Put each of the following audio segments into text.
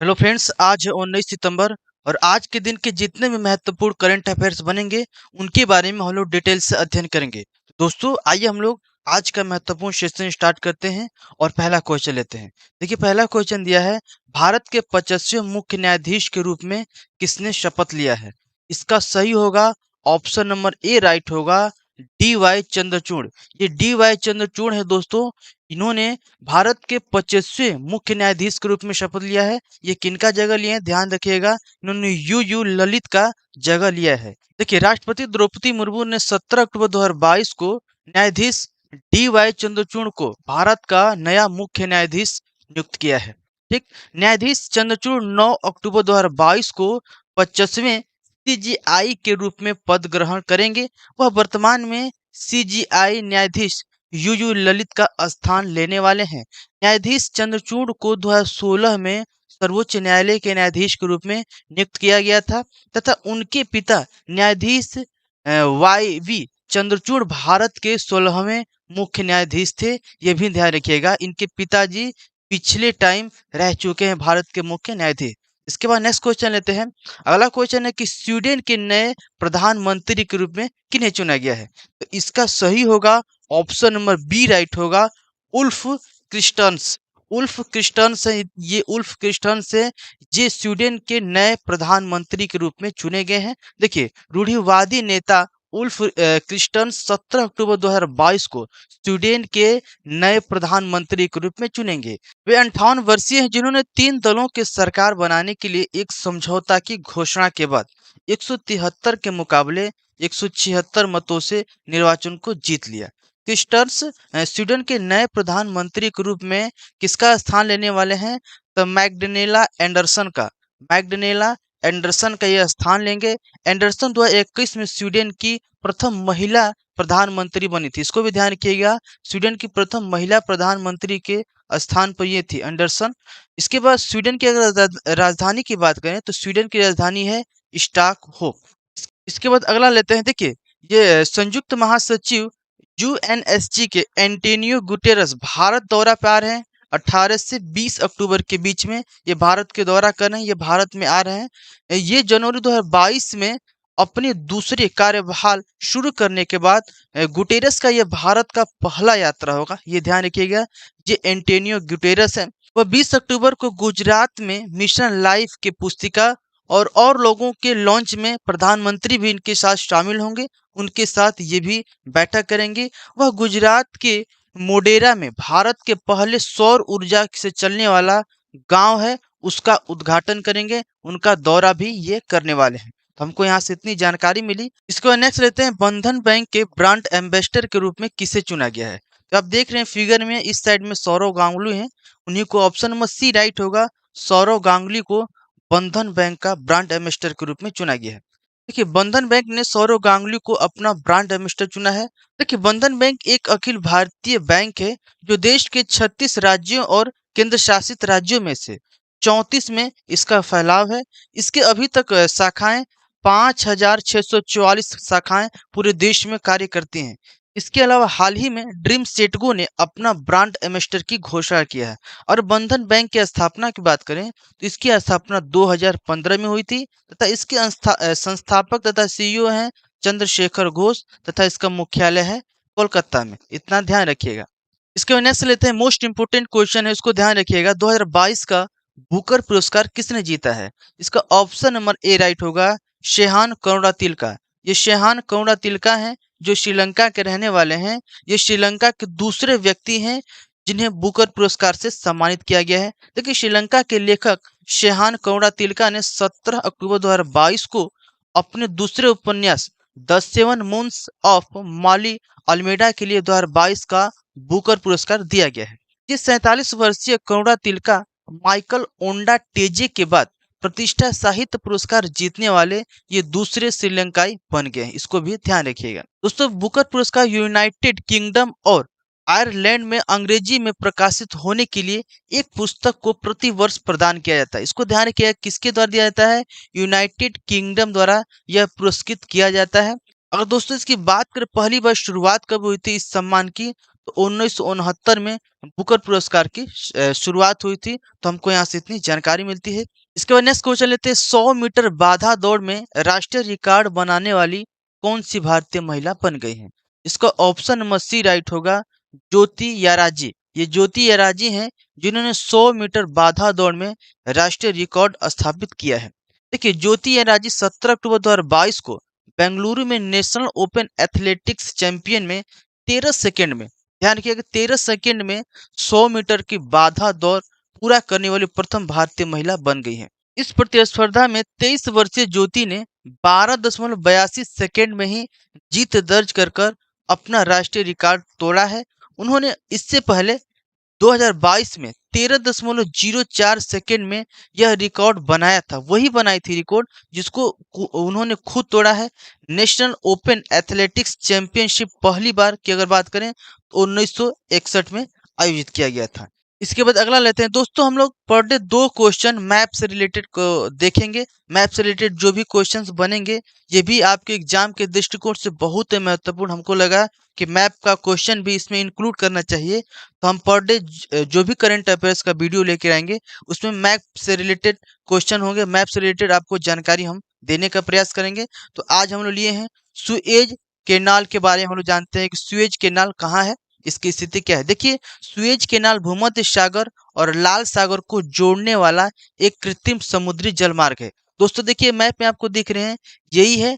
Hello friends, आज है 19 सितंबर और आज के दिन के जितने भी महत्वपूर्ण करंट अफेयर्स बनेंगे उनके बारे में हम लोग डिटेल से अध्ययन करेंगे। दोस्तों, आइए हम लोग आज का महत्वपूर्ण सेशन स्टार्ट करते हैं और पहला क्वेश्चन लेते हैं। देखिए, पहला क्वेश्चन दिया है, भारत के 25वें मुख्य न्यायाधीश के रूप में किसने शपथ लिया है? इसका सही होगा ऑप्शन नंबर ए राइट होगा, डी वाई चंद्रचूड़। ये डी वाई चंद्रचूड़ है दोस्तों। इन्होंने भारत के 25वें मुख्य न्यायाधीश के रूप में शपथ लिया है। ये किनका जगह लिए हैं ध्यान रखिएगा, इन्होंने यू ललित का जगह लिया है। देखिए, राष्ट्रपति द्रौपदी मुर्मू ने 17 अक्टूबर 2022 को न्यायाधीश डी वाई चंद्रचूड़ को भारत का नया मुख्य न्यायाधीश नियुक्त किया है। ठीक, न्यायाधीश चंद्रचूड़ 9 अक्टूबर 2022 को 25वें सीजीआई के रूप में पद ग्रहण करेंगे। वह वर्तमान में सीजीआई न्यायाधीश यू ललित का स्थान लेने वाले हैं। न्यायाधीश चंद्रचूड़ को 2016 में सर्वोच्च न्यायालय के न्यायाधीश के रूप में नियुक्त किया गया था तथा उनके पिता न्यायाधीश वाई वी चंद्रचूड़ भारत के 16वें मुख्य न्यायाधीश थे। ये भी ध्यान रखिएगा, इनके पिताजी पिछले टाइम रह चुके हैं भारत के मुख्य न्यायाधीश। इसके बाद नेक्स्ट क्वेश्चन लेते हैं। अगला क्वेश्चन है कि स्वीडन के नए प्रधानमंत्री के रूप में किन्हें चुना गया है? तो इसका सही होगा ऑप्शन नंबर बी राइट होगा, उल्फ क्रिस्टन्स। उल्फ क्रिस्टन्स है, ये उल्फ क्रिस्टन्स है, ये स्वीडन के नए प्रधानमंत्री के रूप में चुने गए हैं। देखिए, रूढ़िवादी नेता उल्फ क्रिस्टन्स 17 अक्टूबर 2022 को स्वीडन के नए प्रधानमंत्री के रूप में चुनेंगे। वे 58 वर्षीय हैं, जिन्होंने 3 दलों की सरकार बनाने के लिए एक समझौता की घोषणा के बाद 173 के मुकाबले 176 मतों से निर्वाचन को जीत लिया। क्रिस्टर्स स्वीडन के नए प्रधानमंत्री के रूप में किसका स्थान लेने वाले हैं? तो मैग्डनेला एंडरसन का। मैग्डनेला एंडरसन का यह स्थान लेंगे। एंडरसन 2021 में स्वीडन की प्रथम महिला प्रधानमंत्री बनी थी। इसको भी ध्यान रखिएगा, स्वीडन की प्रथम महिला प्रधानमंत्री के स्थान पर ये थी एंडरसन। इसके बाद स्वीडन की अगर राजधानी की बात करें तो स्वीडन की राजधानी है स्टॉकहोम। इसके बाद अगला लेते हैं। देखिए, ये संयुक्त महासचिव यूएनएससी के एंटोनियो गुटेरस भारत दौरा पे आ रहे हैं। 18 से 20 अक्टूबर के बीच में ये भारत के दौरा कर रहे हैं, ये भारत में आ रहे हैं। ये जनवरी 2022 में अपने दूसरे कार्यभार शुरू करने के बाद गुटेरस का ये भारत का पहला यात्रा होगा, ये ध्यान रखिएगा। ये एंटोनियो गुटेरस है। वह 20 अक्टूबर को गुजरात में मिशन लाइफ की पुस्तिका और लोगों के लॉन्च में प्रधानमंत्री भी इनके साथ शामिल होंगे, उनके साथ ये भी बैठक करेंगे। वह गुजरात के मोडेरा में भारत के पहले सौर ऊर्जा से चलने वाला गांव है, उसका उद्घाटन करेंगे। उनका दौरा भी ये करने वाले हैं। तो हमको यहाँ से इतनी जानकारी मिली। इसके बाद नेक्स्ट लेते हैं, बंधन बैंक के ब्रांड एम्बेसडर के रूप में किसे चुना गया है? तो आप देख रहे हैं फिगर में इस साइड में सौरव गांगुली हैं, उन्हीं को ऑप्शन नंबर सी राइट होगा। सौरव गांगुली को बंधन बैंक का ब्रांड एम्बेसडर के रूप में चुना गया है। देखिए, बंधन बैंक ने सौरव गांगुली को अपना ब्रांड एम्बेसडर चुना है। देखिए, बंधन बैंक एक अखिल भारतीय बैंक है जो देश के 36 राज्यों और केंद्र शासित राज्यों में से 34 में इसका फैलाव है। इसके अभी तक शाखाएं 5,644 शाखाएं पूरे देश में कार्य करती हैं। इसके अलावा हाल ही में ड्रीम सेटगो ने अपना ब्रांड एम्बेसडर की घोषणा किया है। और बंधन बैंक की स्थापना की बात करें तो इसकी स्थापना 2015 में हुई थी तथा इसके संस्थापक तथा सीईओ हैं चंद्रशेखर घोष तथा इसका मुख्यालय है कोलकाता में। इतना ध्यान रखिएगा। इसके बाद नेक्स्ट लेते हैं, मोस्ट इंपोर्टेंट क्वेश्चन है, इसको ध्यान रखिएगा। 2022 का बुकर पुरस्कार किसने जीता है? इसका ऑप्शन नंबर ए राइट होगा, शेहान करुणातिलका। ये शेहान करुणातिलका हैं, जो श्रीलंका के रहने वाले हैं। ये श्रीलंका के दूसरे व्यक्ति हैं जिन्हें बुकर पुरस्कार से सम्मानित किया गया है। देखिए, श्रीलंका के लेखक शेहान करुणातिलका ने 17 अक्टूबर 2022 को अपने दूसरे उपन्यास the seven moons of Maali Almeida के लिए 2022 का बुकर पुरस्कार दिया गया है। ये 47 वर्षीय करुणातिलका माइकल ओंडा टेजे के बाद प्रतिष्ठा साहित्य पुरस्कार जीतने वाले ये दूसरे श्रीलंकाई बन गए हैं। इसको भी ध्यान रखिएगा। दोस्तों, बुकर पुरस्कार यूनाइटेड किंगडम और आयरलैंड में अंग्रेजी में प्रकाशित होने के लिए एक पुस्तक को प्रति वर्ष प्रदान किया जाता है। इसको ध्यान रखिएगा, किसके द्वारा दिया जाता है? यूनाइटेड किंगडम द्वारा यह पुरस्कृत किया जाता है। अगर दोस्तों इसकी बात करें पहली बार शुरुआत कब हुई थी इस सम्मान की, तो 1969 में बुकर पुरस्कार की शुरुआत हुई थी। तो हमको यहाँ से इतनी जानकारी मिलती है। इसके बाद नेक्स्ट क्वेश्चन लेते हैं, 100 मीटर बाधा दौड़ में राष्ट्रीय रिकॉर्ड बनाने वाली कौन सी भारतीय महिला बन गई है? इसका ऑप्शन नंबर सी राइट होगा, ज्योति याराजी। ये ज्योति याराजी हैं जिन्होंने 100 मीटर बाधा दौड़ में राष्ट्रीय रिकॉर्ड स्थापित किया है। देखिए, ज्योति याराजी 17 अक्टूबर 2022 को बेंगलुरु में नेशनल ओपन एथलेटिक्स चैंपियन में 13 सेकंड में, ध्यान रखिएगा, 13 सेकंड में 100 मीटर की बाधा दौड़ पूरा करने वाली प्रथम भारतीय महिला बन गई है। इस प्रतिस्पर्धा में 23 वर्षीय ज्योति ने 12.82 सेकंड में ही जीत दर्ज कर अपना राष्ट्रीय रिकॉर्ड तोड़ा है। उन्होंने इससे पहले 2022 में 13.04 सेकंड में यह रिकॉर्ड बनाया था। वही बनाई थी रिकॉर्ड जिसको उन्होंने खुद तोड़ा है। नेशनल ओपन एथलेटिक्स चैंपियनशिप पहली बार की अगर बात करें तो 1961 में आयोजित किया गया था। इसके बाद अगला लेते हैं दोस्तों, हम लोग पर डे 2 क्वेश्चन मैप से रिलेटेड को देखेंगे। मैप से रिलेटेड जो भी क्वेश्चंस बनेंगे ये भी आपके एग्जाम के दृष्टिकोण से बहुत ही महत्वपूर्ण हमको लगा कि मैप का क्वेश्चन भी इसमें इंक्लूड करना चाहिए। तो हम पर डे जो भी करंट अफेयर्स का वीडियो लेके आएंगे उसमें मैप से रिलेटेड क्वेश्चन होंगे। मैप से रिलेटेड आपको जानकारी हम देने का प्रयास करेंगे। तो आज हम लोग लिए हैं सुएज केनाल के बारे में। हम लोग जानते हैं कि सुएज केनाल कहाँ है, इसकी स्थिति क्या है। देखिए, सुएज केनाल भूमध्य सागर और लाल सागर को जोड़ने वाला एक कृत्रिम समुद्री जलमार्ग है। दोस्तों देखिए, मैप में आपको दिख रहे हैं, यही है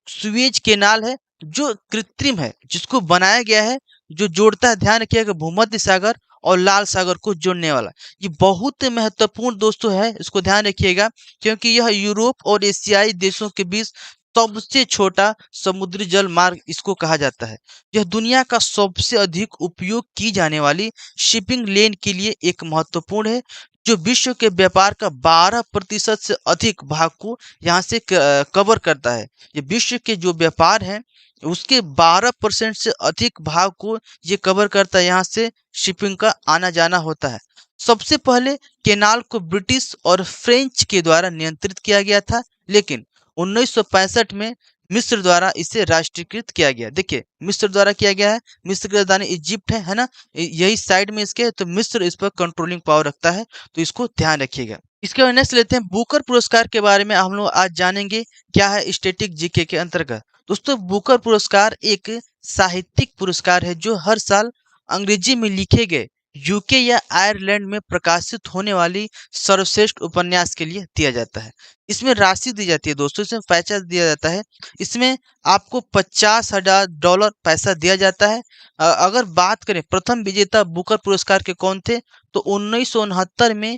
सुएज केनाल है जो कृत्रिम है, जिसको बनाया गया है, जो जोड़ता है, ध्यान रखिएगा, भूमध्य सागर और लाल सागर को जोड़ने वाला। ये बहुत महत्वपूर्ण दोस्तों है, इसको ध्यान रखिएगा, क्योंकि यह यूरोप और एशियाई देशों के बीच सबसे छोटा समुद्री जल मार्ग इसको कहा जाता है। यह दुनिया का सबसे अधिक उपयोग की जाने वाली शिपिंग लेन के लिए एक महत्वपूर्ण है, जो विश्व के व्यापार का 12% से अधिक भाग को यहाँ से कवर करता है। ये विश्व के जो व्यापार हैं उसके 12% से अधिक भाग को ये कवर करता है। यहाँ से शिपिंग का आना जाना होता है। सबसे पहले केनाल को ब्रिटिश और फ्रेंच के द्वारा नियंत्रित किया गया था, लेकिन 1965 में मिस्र द्वारा इसे राष्ट्रीयकृत किया गया। देखिए, मिस्र द्वारा किया गया है। मिस्र की राजधानी इजिप्ट है ना, यही साइड में इसके, तो मिस्र इस पर कंट्रोलिंग पावर रखता है, तो इसको ध्यान रखिएगा। इसके बाद नेक्स्ट लेते हैं, बुकर पुरस्कार के बारे में हम लोग आज जानेंगे क्या है स्टैटिक जीके के अंतर्गत। दोस्तों, बुकर पुरस्कार एक साहित्यिक पुरस्कार है जो हर साल अंग्रेजी में लिखे गए यूके या आयरलैंड में प्रकाशित होने वाली सर्वश्रेष्ठ उपन्यास के लिए दिया जाता है। इसमें राशि दी जाती है दोस्तों, इसमें पैसा दिया जाता है। इसमें आपको $50,000 पैसा दिया जाता है। अगर बात करें प्रथम विजेता बुकर पुरस्कार के कौन थे, तो 1969 में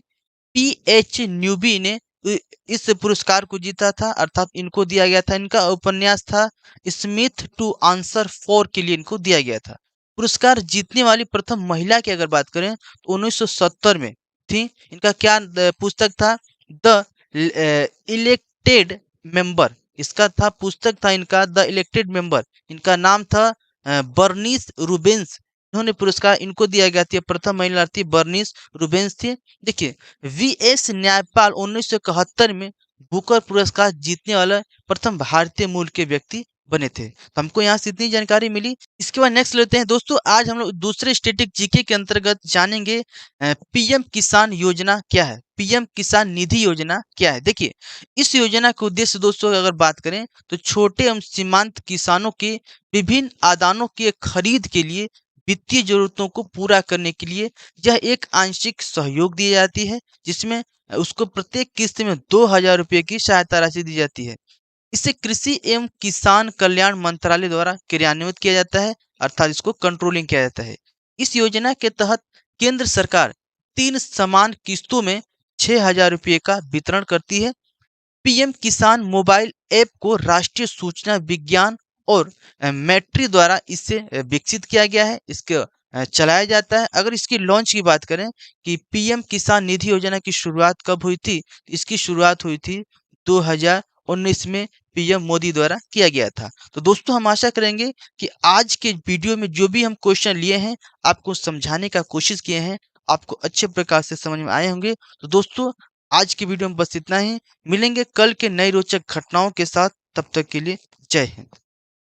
पीएच न्यूबी ने इस पुरस्कार को जीता था, अर्थात इनको दिया गया था। इनका उपन्यास था स्मिथ टू आंसर फॉर के लिए इनको दिया गया था। पुरस्कार जीतने वाली प्रथम महिला की अगर बात करें तो 1970 में थी। इनका क्या पुस्तक था, द इलेक्टेड मेंबर, इसका था पुस्तक था इनका द इलेक्टेड मेंबर। इनका नाम था बर्निस रूबेंस। इन्होंने पुरस्कार इनको दिया गया था। प्रथम महिला थी बर्निस रूबेंस थी। देखिए, वीएस न्यायपाल 1971 में बुकर पुरस्कार जीतने वाला प्रथम भारतीय मूल के व्यक्ति बने थे। तो हमको यहाँ से इतनी जानकारी मिली। इसके बाद नेक्स्ट लेते हैं दोस्तों, आज हम लोग दूसरे स्टैटिक जीके के अंतर्गत जानेंगे पीएम किसान योजना क्या है, पीएम किसान निधि योजना क्या है। देखिए, इस योजना के उद्देश्य दोस्तों अगर बात करें तो छोटे एवं सीमांत किसानों के विभिन्न आदानों की खरीद के लिए वित्तीय जरूरतों को पूरा करने के लिए यह एक आंशिक सहयोग दी जाती है, जिसमें उसको प्रत्येक किस्त में 2,000 रुपये की सहायता राशि दी जाती है। इसे कृषि एवं किसान कल्याण मंत्रालय द्वारा क्रियान्वित किया जाता है, अर्थात इसको कंट्रोलिंग किया जाता है। इस योजना के तहत केंद्र सरकार 3 समान किस्तों में 6,000 रुपये का वितरण करती है। पीएम किसान मोबाइल ऐप को राष्ट्रीय सूचना विज्ञान और मैट्री द्वारा इसे विकसित किया गया है, इसके चलाया जाता है। अगर इसकी लॉन्च की बात करें कि पीएम किसान निधि योजना की शुरुआत कब हुई थी, इसकी शुरुआत हुई थी 2019 में पीएम मोदी द्वारा किया गया था। तो दोस्तों, हम आशा करेंगे कि आज के वीडियो में जो भी हम क्वेश्चन लिए हैं आपको समझाने का कोशिश किए हैं, आपको अच्छे प्रकार से समझ में आए होंगे। तो दोस्तों, आज की वीडियो में बस इतना ही। मिलेंगे कल के नई रोचक घटनाओं के साथ, तब तक के लिए जय हिंद।